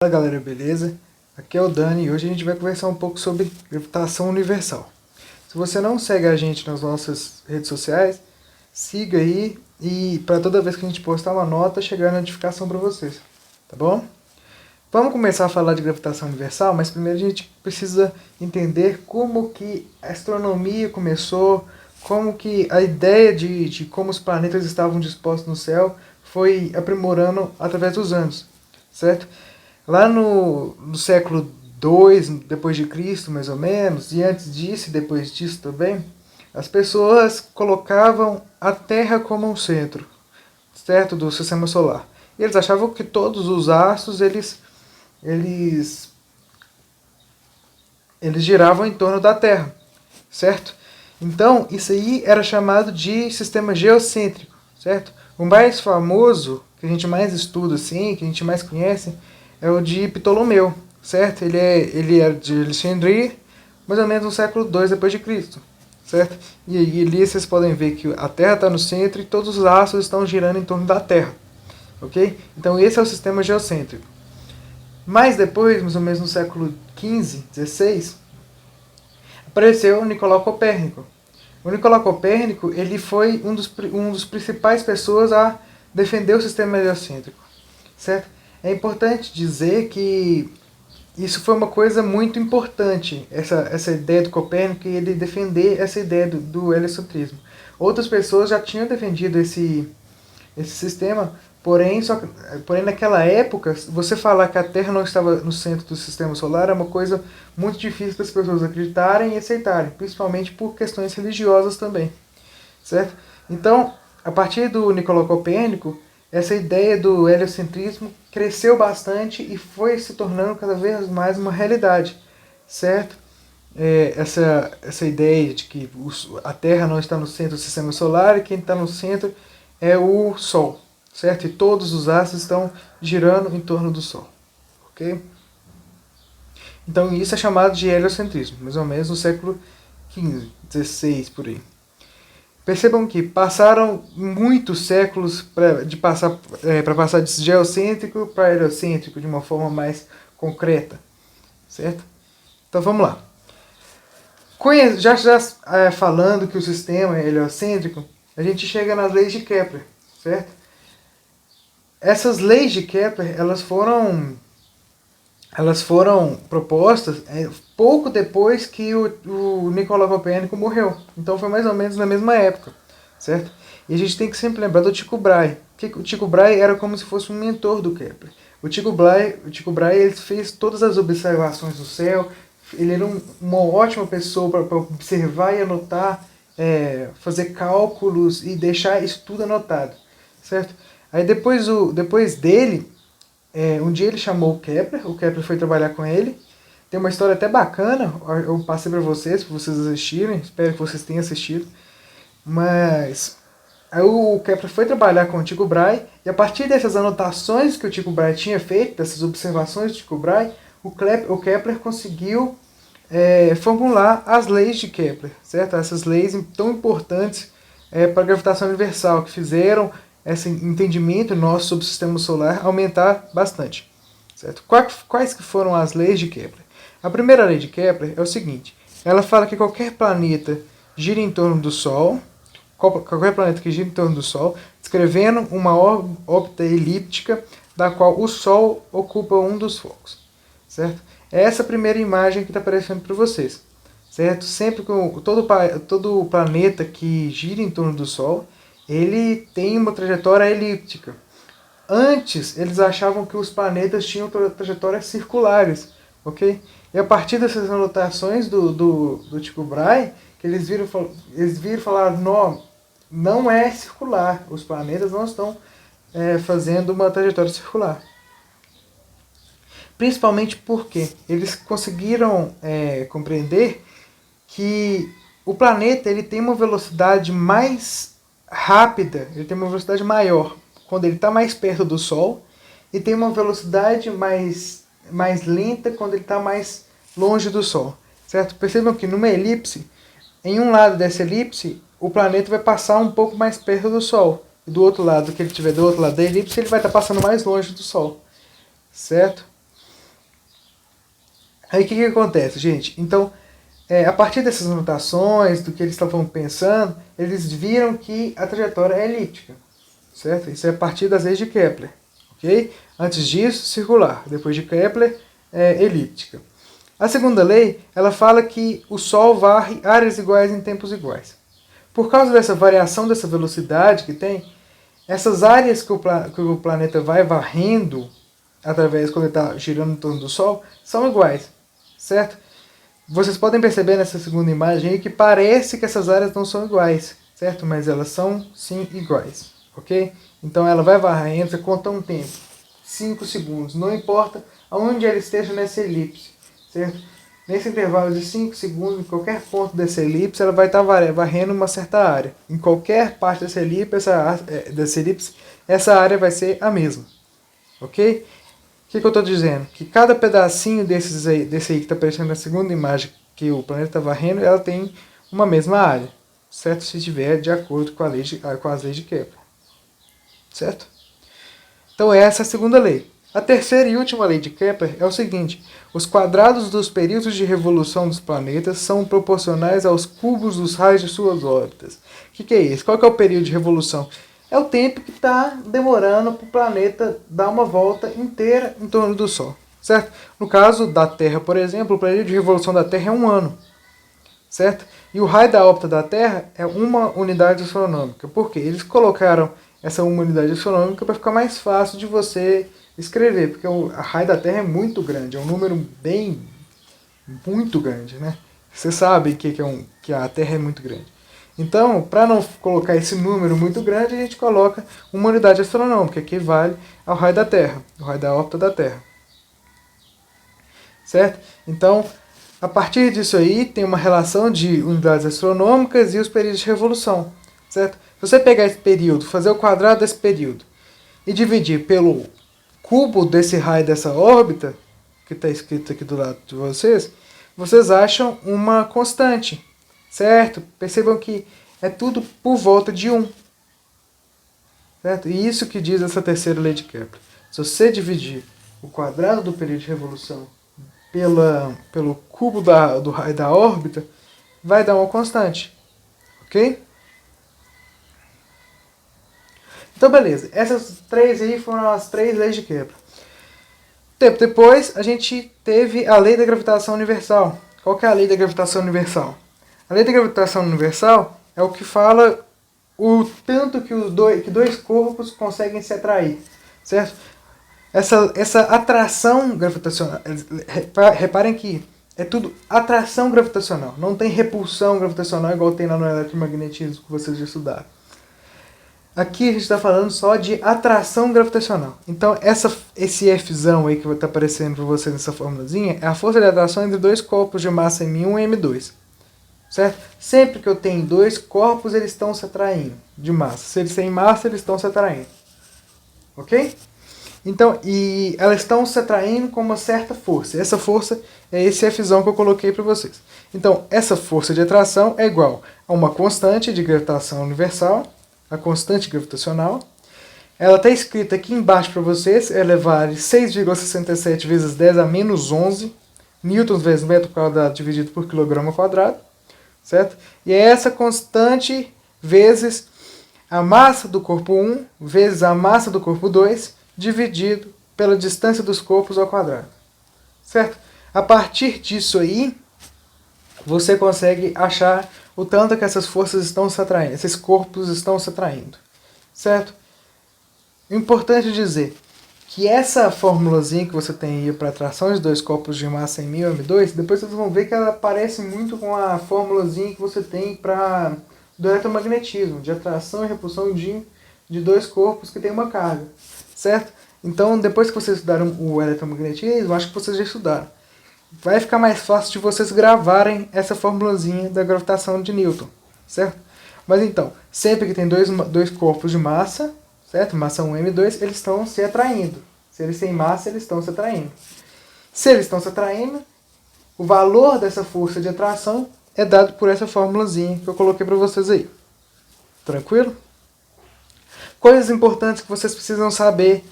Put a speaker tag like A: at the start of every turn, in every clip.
A: Fala galera, beleza? Aqui é o Dani e hoje a gente vai conversar um pouco sobre gravitação universal. Se você não segue a gente nas nossas redes sociais, siga aí e para toda vez que a gente postar uma nota, chegar a notificação para vocês, tá bom? Vamos começar a falar de gravitação universal, mas primeiro a gente precisa entender como que a astronomia começou, como que a ideia de como os planetas estavam dispostos no céu foi aprimorando através dos anos, certo? Lá no século II depois de Cristo, mais ou menos, e antes disso e depois disso também, as pessoas colocavam a Terra como um centro, certo, do sistema solar. E eles achavam que todos os astros eles giravam em torno da Terra, certo? Então, isso aí era chamado de sistema geocêntrico, certo? O mais famoso, que a gente mais estuda assim, que a gente mais conhece, é o de Ptolomeu, certo? Ele é de Alexandria, mais ou menos no século II depois de Cristo, certo? E aí ali vocês podem ver que a Terra está no centro e todos os astros estão girando em torno da Terra, ok? Então esse é o sistema geocêntrico. Mas depois, mais ou menos no século XV, XVI, apareceu o Nicolau Copérnico. O Nicolau Copérnico ele foi um dos principais pessoas a defender o sistema heliocêntrico, certo? É importante dizer que isso foi uma coisa muito importante, essa ideia do Copérnico e ele defender essa ideia do heliocentrismo. Outras pessoas já tinham defendido esse sistema, porém naquela época, você falar que a Terra não estava no centro do sistema solar é uma coisa muito difícil das pessoas acreditarem e aceitarem, principalmente por questões religiosas também, certo? Então, a partir do Nicolau Copérnico, essa ideia do heliocentrismo cresceu bastante e foi se tornando cada vez mais uma realidade, certo? Essa ideia de que a Terra não está no centro do sistema solar e quem está no centro é o Sol, certo? E todos os astros estão girando em torno do Sol, ok? Então isso é chamado de heliocentrismo, mais ou menos no século XV, XVI, por aí. Percebam que passaram muitos séculos para passar de geocêntrico para heliocêntrico de uma forma mais concreta, certo? Então vamos lá. Já falando que o sistema é heliocêntrico, a gente chega nas leis de Kepler, certo? Essas leis de Kepler elas foram propostas pouco depois que o Nicolau Copérnico morreu. Então foi mais ou menos na mesma época, certo? E a gente tem que sempre lembrar do Tycho Brahe. O Tycho Brahe era como se fosse um mentor do Kepler. O Tycho Brahe ele fez todas as observações do céu. Ele era uma ótima pessoa para observar e anotar, fazer cálculos e deixar isso tudo anotado, certo? Aí depois dele, um dia ele chamou o Kepler foi trabalhar com ele. Tem uma história até bacana, eu passei para vocês assistirem, espero que vocês tenham assistido. Mas aí o Kepler foi trabalhar com o Tycho Brahe, e a partir dessas anotações que o Tycho Brahe tinha feito, dessas observações do Tycho Brahe, o Kepler conseguiu formular as leis de Kepler, certo? Essas leis tão importantes para a gravitação universal, que fizeram esse entendimento nosso sobre o sistema solar aumentar bastante, certo? Quais que foram as leis de Kepler? A primeira lei de Kepler é o seguinte, ela fala que qualquer planeta gira em torno do Sol, qualquer planeta que gira em torno do Sol, descrevendo uma órbita elíptica da qual o Sol ocupa um dos focos, certo? É essa primeira imagem que está aparecendo para vocês, certo? Sempre que todo planeta que gira em torno do Sol, ele tem uma trajetória elíptica. Antes, eles achavam que os planetas tinham trajetórias circulares, ok? E a partir dessas anotações do Tycho Brahe, que eles viram e falaram, não é circular, os planetas não estão fazendo uma trajetória circular. Principalmente porque eles conseguiram compreender que o planeta ele tem uma velocidade mais rápida, ele tem uma velocidade maior quando ele está mais perto do Sol e tem uma velocidade mais lenta quando ele está mais longe do Sol, certo? Percebam que numa elipse, em um lado dessa elipse, o planeta vai passar um pouco mais perto do Sol. E do outro lado, que ele estiver do outro lado da elipse, ele vai estar passando mais longe do Sol, certo? Aí o que acontece, gente? Então, a partir dessas anotações, do que eles estavam pensando, eles viram que a trajetória é elíptica, certo? Isso é a partir das leis de Kepler, ok? Antes disso, circular. Depois de Kepler, elíptica. A segunda lei, ela fala que o Sol varre áreas iguais em tempos iguais. Por causa dessa variação dessa velocidade que tem, essas áreas que o planeta vai varrendo, através quando ele está girando em torno do Sol, são iguais, certo? Vocês podem perceber nessa segunda imagem aí que parece que essas áreas não são iguais, certo? Mas elas são sim iguais, ok? Então ela vai varrendo, você conta um tempo, 5 segundos, não importa aonde ela esteja nessa elipse, certo? Nesse intervalo de 5 segundos, em qualquer ponto dessa elipse, ela vai estar varrendo uma certa área. Em qualquer parte dessa elipse, essa área vai ser a mesma, ok? O que eu estou dizendo? Que cada pedacinho desse aí que está aparecendo na segunda imagem, que o planeta está varrendo, ela tem uma mesma área, certo? Se estiver de acordo com as leis de Kepler, certo? Então essa é a segunda lei. A terceira e última lei de Kepler é o seguinte: os quadrados dos períodos de revolução dos planetas são proporcionais aos cubos dos raios de suas órbitas. O que é isso? Qual que é o período de revolução? É o tempo que está demorando para o planeta dar uma volta inteira em torno do Sol, certo? No caso da Terra, por exemplo, o período de revolução da Terra é 1 ano, certo? E o raio da órbita da Terra é 1 unidade astronômica. Por quê? Eles colocaram essa 1 unidade astronômica para ficar mais fácil de você escrever, porque a raio da Terra é muito grande, é um número muito grande, né? Você sabe que a Terra é muito grande. Então, para não colocar esse número muito grande, a gente coloca 1 unidade astronômica, que equivale ao raio da Terra, o raio da órbita da Terra. Certo? Então, a partir disso aí, tem uma relação de unidades astronômicas e os períodos de revolução. Certo? Se você pegar esse período, fazer o quadrado desse período e dividir pelo cubo desse raio dessa órbita, que está escrito aqui do lado de vocês acham uma constante, certo? Percebam que é tudo por volta de 1. Certo? E isso que diz essa terceira lei de Kepler. Se você dividir o quadrado do período de revolução pelo cubo do raio da órbita, vai dar uma constante. Ok? Então, beleza. Essas três aí foram as 3 leis de Kepler. Tempo depois, a gente teve a lei da gravitação universal. Qual que é a lei da gravitação universal? A lei da gravitação universal é o que fala o tanto que dois corpos conseguem se atrair, certo? Essa atração gravitacional, reparem que é tudo atração gravitacional, não tem repulsão gravitacional igual tem lá no eletromagnetismo que vocês já estudaram. Aqui a gente está falando só de atração gravitacional. Então esse Fzão aí que está aparecendo para vocês nessa formulazinha é a força de atração entre dois corpos de massa M1 e M2. Certo? Sempre que eu tenho dois corpos, eles estão se atraindo de massa. Se eles têm massa, eles estão se atraindo. Ok? Então, e elas estão se atraindo com uma certa força. Essa força é esse Fzão que eu coloquei para vocês. Então, essa força de atração é igual a uma constante de gravitação universal, a constante gravitacional. Ela está escrita aqui embaixo para vocês, ela vale 6,67 vezes 10 a menos 11 newtons vezes metro quadrado dividido por quilograma quadrado, certo? E é essa constante vezes a massa do corpo 1 vezes a massa do corpo 2 dividido pela distância dos corpos ao quadrado, certo? A partir disso aí, você consegue achar o tanto que essas forças estão se atraindo, esses corpos estão se atraindo, certo? Importante dizer que essa formulazinha que você tem aí para atração de dois corpos de massa em M1 e M2, depois vocês vão ver que ela parece muito com a formulazinha que você tem do eletromagnetismo, de atração e repulsão de dois corpos que têm uma carga, certo? Então, depois que vocês estudaram o eletromagnetismo, acho que vocês já estudaram, vai ficar mais fácil de vocês gravarem essa formulazinha da gravitação de Newton, certo? Mas então, sempre que tem dois corpos de massa, certo? Massa 1 e M2, eles estão se atraindo. Se eles têm massa, eles estão se atraindo. Se eles estão se atraindo, o valor dessa força de atração é dado por essa formulazinha que eu coloquei para vocês aí. Tranquilo? Coisas importantes que vocês precisam saber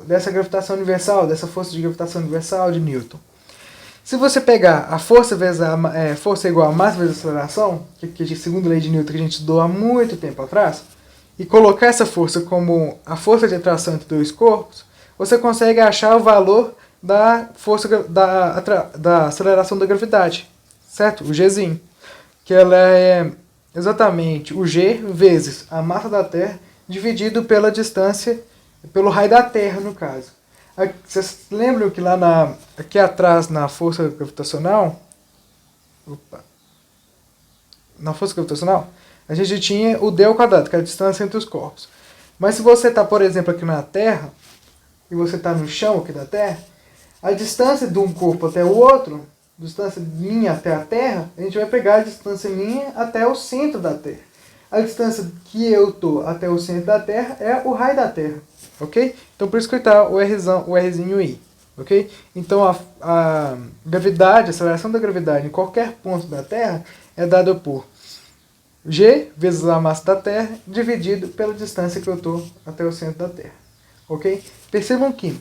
A: dessa gravitação universal, dessa força de gravitação universal de Newton. Se você pegar a força vezes força igual a massa vezes a aceleração, que segundo a lei de Newton que a gente estudou há muito tempo atrás, e colocar essa força como a força de atração entre dois corpos, você consegue achar o valor da força da aceleração da gravidade, certo? O Gzinho, que ela é exatamente o G vezes a massa da Terra dividido pela distância, pelo raio da Terra, no caso. Vocês lembram que lá aqui atrás, na força gravitacional, a gente tinha o d ao quadrado, que é a distância entre os corpos. Mas se você está, por exemplo, aqui na Terra, e você está no chão aqui da Terra, a distância de um corpo até o outro, a distância minha até a Terra, a gente vai pegar a distância minha até o centro da Terra. A distância que eu estou até o centro da Terra é o raio da Terra, ok? Então por isso que está o Rzinho aí, ok? Então a gravidade, a aceleração da gravidade em qualquer ponto da Terra é dada por G vezes a massa da Terra dividido pela distância que eu estou até o centro da Terra, ok? Percebam que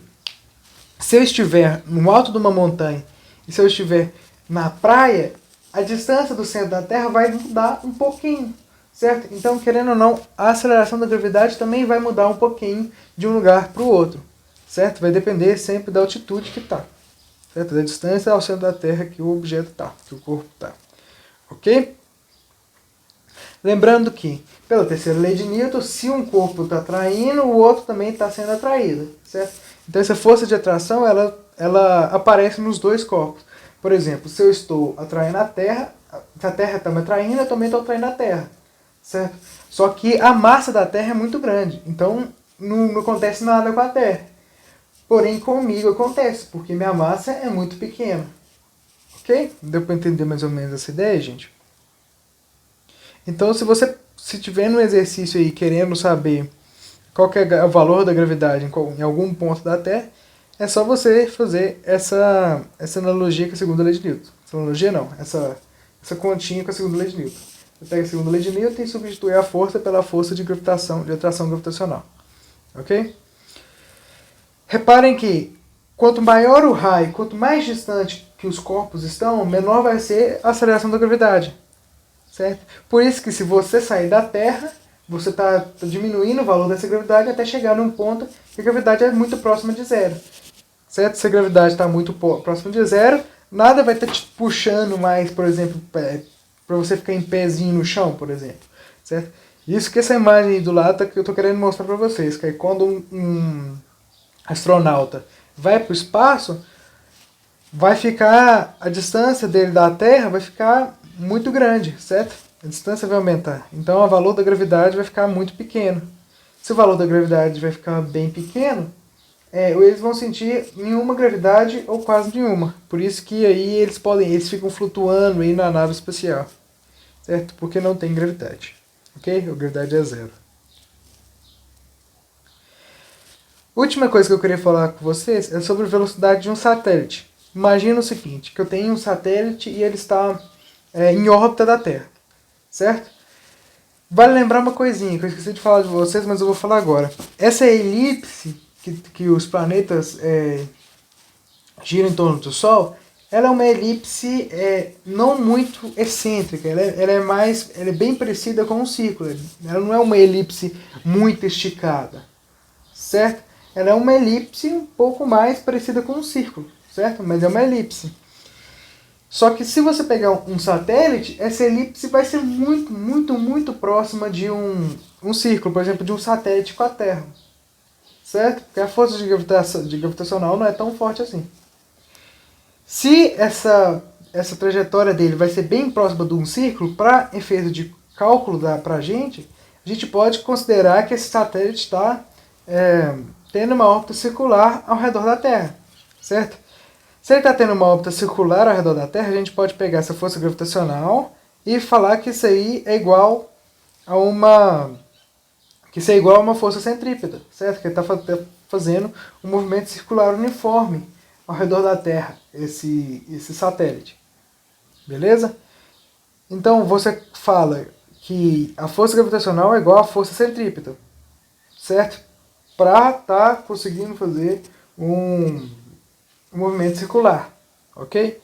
A: se eu estiver no alto de uma montanha e se eu estiver na praia, a distância do centro da Terra vai mudar um pouquinho, certo? Então, querendo ou não, a aceleração da gravidade também vai mudar um pouquinho de um lugar para o outro, certo? Vai depender sempre da altitude que está, certo? Da distância ao centro da Terra que o objeto está, que o corpo está, ok? Lembrando que, pela terceira lei de Newton, se um corpo está atraindo, o outro também está sendo atraído, certo? Então essa força de atração, ela aparece nos dois corpos. Por exemplo, se eu estou atraindo a Terra, se a Terra está me atraindo, eu também estou atraindo a Terra, certo? Só que a massa da Terra é muito grande, então não acontece nada com a Terra. Porém, comigo acontece, porque minha massa é muito pequena. Ok? Deu para entender mais ou menos essa ideia, gente? Então, se você estiver no exercício aí querendo saber qual que é o valor da gravidade em algum ponto da Terra, é só você fazer essa analogia com a segunda lei de Newton. Essa analogia não, essa continha com a segunda lei de Newton. Você pega a segunda lei de Newton e substitui a força pela força de atração gravitacional. Ok? Reparem que quanto maior o raio, quanto mais distante que os corpos estão, menor vai ser a aceleração da gravidade. Certo? Por isso que se você sair da Terra, você está diminuindo o valor dessa gravidade até chegar num ponto que a gravidade é muito próxima de zero. Certo? Se a gravidade está muito próxima de zero, nada vai estar te puxando mais, por exemplo, para você ficar em pezinho no chão, por exemplo. Certo? Isso que essa imagem aí do lado que eu estou querendo mostrar para vocês, que é quando um astronauta vai para o espaço, vai ficar, a distância dele da Terra vai ficar muito grande, certo? A distância vai aumentar. Então o valor da gravidade vai ficar muito pequeno. Se o valor da gravidade vai ficar bem pequeno, eles vão sentir nenhuma gravidade ou quase nenhuma. Por isso que aí eles ficam flutuando aí na nave espacial, certo? Porque não tem gravidade, ok? A gravidade é zero. Última coisa que eu queria falar com vocês é sobre a velocidade de um satélite. Imagina o seguinte, que eu tenho um satélite e ele está em órbita da Terra, certo? Vale lembrar uma coisinha que eu esqueci de falar de vocês, mas eu vou falar agora. Essa elipse que os planetas giram em torno do Sol, ela é uma elipse não muito excêntrica, ela é bem parecida com um círculo. Ela não é uma elipse muito esticada, certo? Ela é uma elipse um pouco mais parecida com um círculo, certo? Mas é uma elipse. Só que se você pegar um satélite, essa elipse vai ser muito, muito, muito próxima de um círculo, por exemplo, de um satélite com a Terra. Certo? Porque a força de gravitacional não é tão forte assim. Se essa trajetória dele vai ser bem próxima de um círculo, para efeito de cálculo para a gente pode considerar que esse satélite está tendo uma órbita circular ao redor da Terra. Certo? Se ele está tendo uma órbita circular ao redor da Terra, a gente pode pegar essa força gravitacional e falar que isso aí é igual a uma força centrípeta, certo? Que ele está fazendo um movimento circular uniforme ao redor da Terra, esse satélite. Beleza? Então você fala que a força gravitacional é igual à força centrípeta, certo? Para estar conseguindo fazer um movimento circular, ok?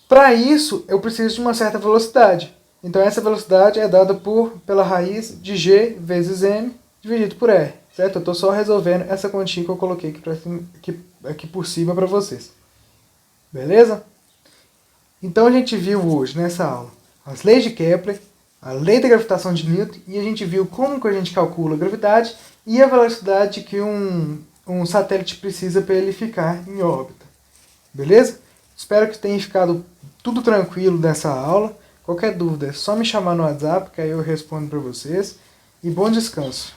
A: Para isso, eu preciso de uma certa velocidade. Então essa velocidade é dada pela raiz de g vezes m dividido por r, certo? Eu estou só resolvendo essa continha que eu coloquei aqui por cima para vocês. Beleza? Então a gente viu hoje nessa aula as leis de Kepler, a lei da gravitação de Newton, e a gente viu como que a gente calcula a gravidade e a velocidade que um satélite precisa para ele ficar em órbita. Beleza? Espero que tenha ficado tudo tranquilo nessa aula. Qualquer dúvida é só me chamar no WhatsApp, que aí eu respondo para vocês. E bom descanso!